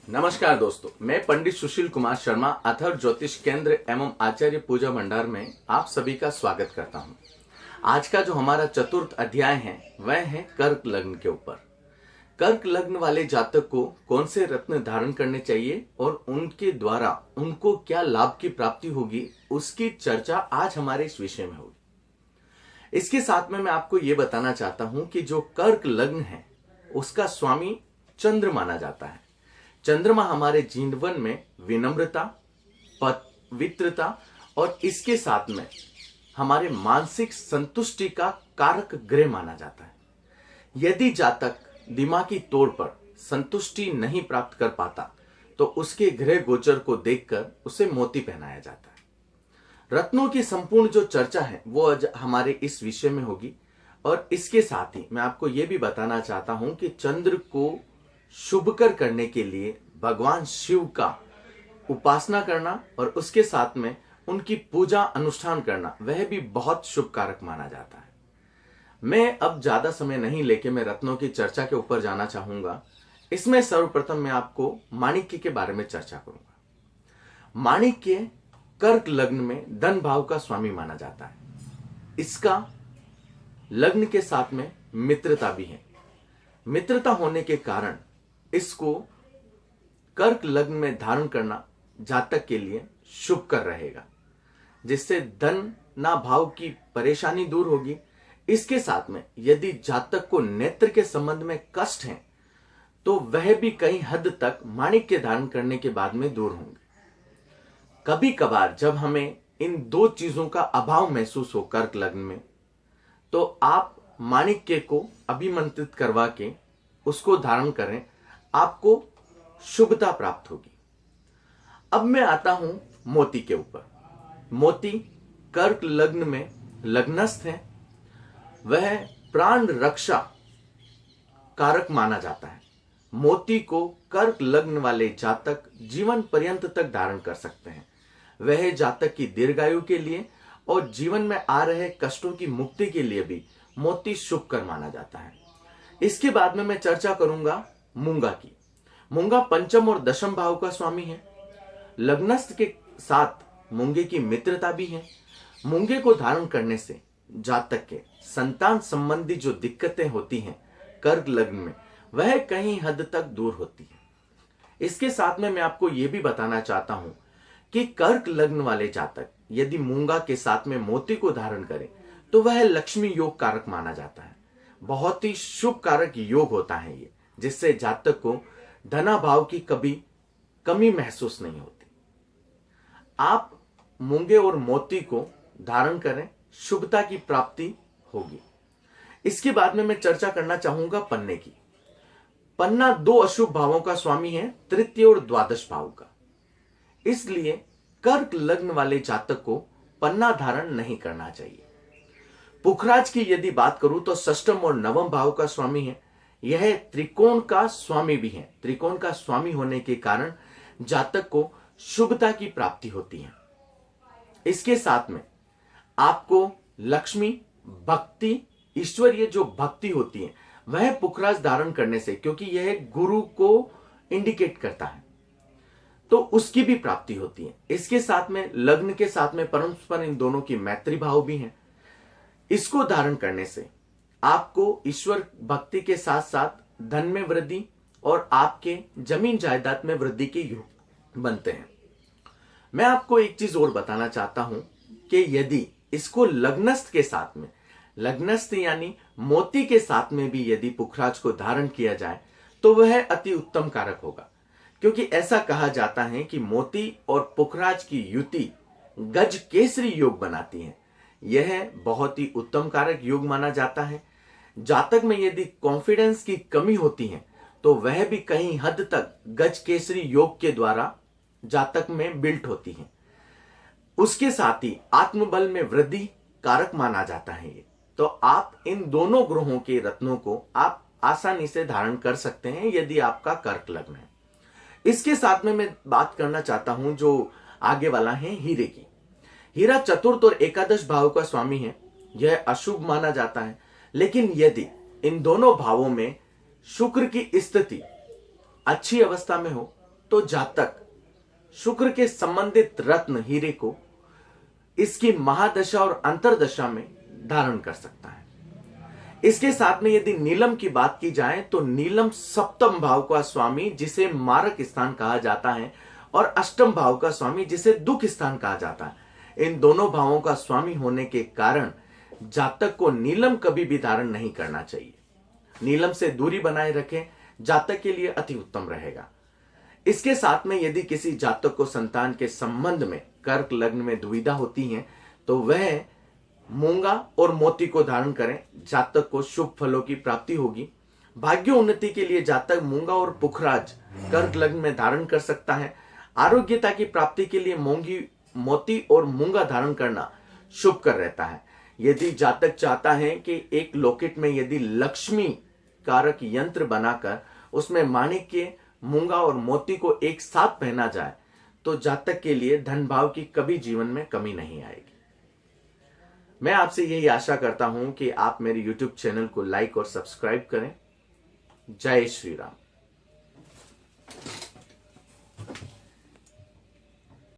नमस्कार दोस्तों, मैं पंडित सुशील कुमार शर्मा अथर्व ज्योतिष केंद्र एवं आचार्य पूजा भंडार में आप सभी का स्वागत करता हूं। आज का जो हमारा चतुर्थ अध्याय है वह है कर्क लग्न के ऊपर। कर्क लग्न वाले जातक को कौन से रत्न धारण करने चाहिए और उनके द्वारा उनको क्या लाभ की प्राप्ति होगी, उसकी चर्चा आज हमारे इस विषय में होगी। इसके साथ में मैं आपको यह बताना चाहता हूं कि जो कर्क लग्न है उसका स्वामी चंद्र माना जाता है। चंद्रमा हमारे जीवन में विनम्रता, पवित्रता और इसके साथ में हमारे मानसिक संतुष्टि का कारक ग्रह माना जाता है। यदि जातक दिमागी तौर पर संतुष्टि नहीं प्राप्त कर पाता तो उसके ग्रह गोचर को देखकर उसे मोती पहनाया जाता है। रत्नों की संपूर्ण जो चर्चा है वो आज हमारे इस विषय में होगी और इसके साथ ही मैं आपको यह भी बताना चाहता हूं कि चंद्र को शुभकर करने के लिए भगवान शिव का उपासना करना और उसके साथ में उनकी पूजा अनुष्ठान करना वह भी बहुत शुभ कारक माना जाता है। मैं अब ज्यादा समय नहीं लेके मैं रत्नों की चर्चा के ऊपर जाना चाहूंगा। इसमें सर्वप्रथम मैं आपको माणिक्य के बारे में चर्चा करूंगा। माणिक्य कर्क लग्न में धन भाव का स्वामी माना जाता है। इसका लग्न के साथ में मित्रता भी है। मित्रता होने के कारण इसको कर्क लग्न में धारण करना जातक के लिए शुभकर रहेगा, जिससे धन ना भाव की परेशानी दूर होगी। इसके साथ में यदि जातक को नेत्र के संबंध में कष्ट है तो वह भी कई हद तक माणिक्य धारण करने के बाद में दूर होंगे। कभी कभार जब हमें इन दो चीजों का अभाव महसूस हो कर्क लग्न में, तो आप माणिक्य को अभिमंत्रित करवा के उसको धारण करें, आपको शुभता प्राप्त होगी। अब मैं आता हूं मोती के ऊपर। मोती कर्क लग्न में लग्नस्थ है। वह प्राण रक्षा कारक माना जाता है। मोती को कर्क लग्न वाले जातक जीवन पर्यंत तक धारण कर सकते हैं। वह जातक की दीर्घायु के लिए और जीवन में आ रहे कष्टों की मुक्ति के लिए भी मोती शुभकर माना जाता है। इसके बाद में मैं चर्चा करूंगा मूंगा की। मूंगा पंचम और दशम भाव का स्वामी है। लग्नस्थ के साथ मूंगे की मित्रता भी है। मूंगे को धारण करने से जातक के संतान संबंधी जो दिक्कतें होती हैं कर्क लग्न में, वह कहीं हद तक दूर होती है। इसके साथ में मैं आपको यह भी बताना चाहता हूं कि कर्क लग्न वाले जातक यदि मूंगा के साथ में मोती को धारण करें तो वह लक्ष्मी योग कारक माना जाता है। बहुत ही शुभ कारक योग होता है ये, जिससे जातक को धना भाव की कभी कमी महसूस नहीं होती। आप मूंगे और मोती को धारण करें, शुभता की प्राप्ति होगी। इसके बाद में मैं चर्चा करना चाहूंगा पन्ने की। पन्ना दो अशुभ भावों का स्वामी है, तृतीय और द्वादश भाव का। इसलिए कर्क लग्न वाले जातक को पन्ना धारण नहीं करना चाहिए। पुखराज की यदि बात करूं तो षष्ठम और नवम भाव का स्वामी है। यह त्रिकोण का स्वामी भी है। त्रिकोण का स्वामी होने के कारण जातक को शुभता की प्राप्ति होती है। इसके साथ में आपको लक्ष्मी, भक्ति, ईश्वरीय जो भक्ति होती है वह पुखराज धारण करने से, क्योंकि यह गुरु को इंडिकेट करता है, तो उसकी भी प्राप्ति होती है। इसके साथ में लग्न के साथ में परस्पर इन दोनों की मैत्री भाव भी है। इसको धारण करने से आपको ईश्वर भक्ति के साथ साथ धन में वृद्धि और आपके जमीन जायदाद में वृद्धि के योग बनते हैं। मैं आपको एक चीज और बताना चाहता हूं कि यदि इसको लग्नस्थ के साथ में, लग्नस्थ यानी मोती के साथ में भी यदि पुखराज को धारण किया जाए तो वह अति उत्तम कारक होगा, क्योंकि ऐसा कहा जाता है कि मोती और पुखराज की युति गज केसरी योग बनाती है। यह बहुत ही उत्तम कारक योग माना जाता है। जातक में यदि कॉन्फिडेंस की कमी होती है तो वह भी कहीं हद तक गज केसरी योग के द्वारा जातक में बिल्ट होती है। उसके साथ ही आत्मबल में वृद्धि कारक माना जाता है ये। तो आप इन दोनों ग्रहों के रत्नों को आप आसानी से धारण कर सकते हैं यदि आपका कर्क लग्न है। इसके साथ में मैं बात करना चाहता हूं जो आगे वाला है हीरे की। हीरा चतुर्थ और एकादश भाव का स्वामी है। यह अशुभ माना जाता है, लेकिन यदि इन दोनों भावों में शुक्र की स्थिति अच्छी अवस्था में हो तो जातक शुक्र के संबंधित रत्न हीरे को इसकी महादशा और अंतरदशा में धारण कर सकता है। इसके साथ में यदि नीलम की बात की जाए तो नीलम सप्तम भाव का स्वामी जिसे मारक स्थान कहा जाता है और अष्टम भाव का स्वामी जिसे दुख स्थान कहा जाता है। इन दोनों भावों का स्वामी होने के कारण जातक को नीलम कभी भी धारण नहीं करना चाहिए। नीलम से दूरी बनाए रखें, जातक के लिए अति उत्तम रहेगा। इसके साथ में यदि किसी जातक को संतान के संबंध में कर्क लग्न में दुविधा होती है तो वह मूंगा और मोती को धारण करें, जातक को शुभ फलों की प्राप्ति होगी। भाग्य उन्नति के लिए जातक मूंगा और पुखराज कर्क लग्न में धारण कर सकता है। आरोग्यता की प्राप्ति के लिए मोती और मूंगा धारण करना शुभ कर रहता है। यदि जातक चाहता है कि एक लॉकेट में यदि लक्ष्मी कारक यंत्र बनाकर उसमें माणिक्य, मूंगा और मोती को एक साथ पहना जाए तो जातक के लिए धन भाव की कभी जीवन में कमी नहीं आएगी। मैं आपसे यही आशा करता हूं कि आप मेरे YouTube चैनल को लाइक और सब्सक्राइब करें। जय श्री राम।